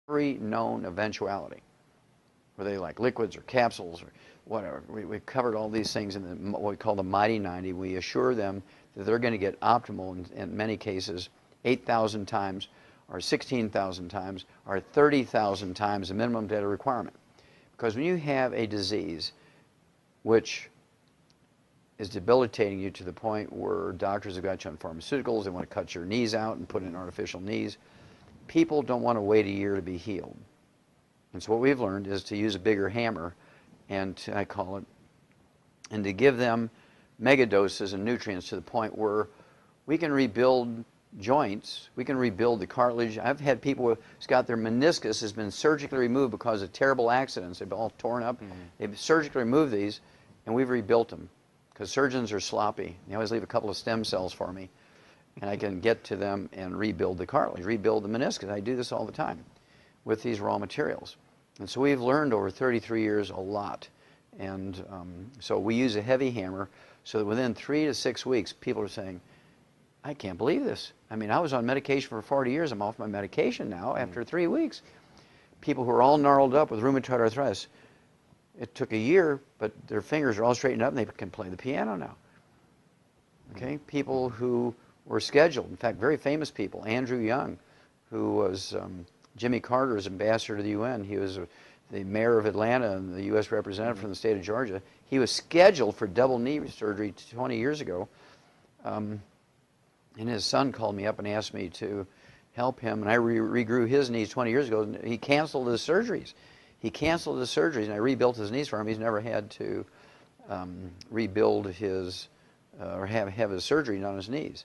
every known eventuality, whether they like liquids or capsules or whatever. We've covered all these things in what we call the Mighty 90. We assure them that they're going to get optimal in many cases 8,000 times or 16,000 times or 30,000 times the minimum data requirement. Because when you have a disease which is debilitating you to the point where doctors have got you on pharmaceuticals, they want to cut your knees out and put in artificial knees, people don't want to wait a year to be healed. And so what we've learned is to use a bigger hammer, and I call it, and to give them mega doses and nutrients to the point where we can rebuild joints, we can rebuild the cartilage. I've had people who's got their meniscus has been surgically removed because of terrible accidents. They've been all torn up. They've surgically removed these, and we've rebuilt them because surgeons are sloppy. They always leave a couple of stem cells for me, and I can get to them and rebuild the cartilage, rebuild the meniscus. I do this all the time with these raw materials. And so we've learned over 33 years a lot. And so we use a heavy hammer so that within 3 to 6 weeks, people are saying, I can't believe this. I mean, I was on medication for 40 years. I'm off my medication now after 3 weeks. People who are all gnarled up with rheumatoid arthritis, it took a year, but their fingers are all straightened up and they can play the piano now. Okay? People who were scheduled, in fact, very famous people. Andrew Young, who was Jimmy Carter's ambassador to the UN. He was the mayor of Atlanta and the U.S. representative from the state of Georgia. He was scheduled for double knee surgery 20 years ago. And his son called me up and asked me to help him. And I regrew his knees 20 years ago. And he canceled his surgeries. He canceled his surgeries, and I rebuilt his knees for him. He's never had to rebuild his, or have his surgery on his knees.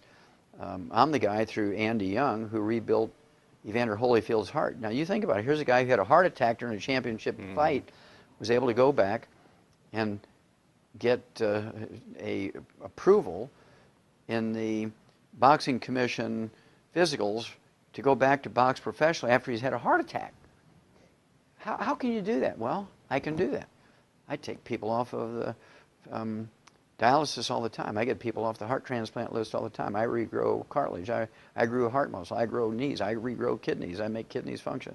I'm the guy through Andy Young who rebuilt Evander Holyfield's heart. Now you think about it. Here's a guy who had a heart attack during a championship fight, was able to go back and get a approval in the Boxing Commission physicals to go back to box professionally after he's had a heart attack. How can you do that? Well, I can do that. I take people off of the dialysis all the time. I get people off the heart transplant list all the time. I regrow cartilage. I grew a heart muscle. I grow knees. I regrow kidneys. I make kidneys function.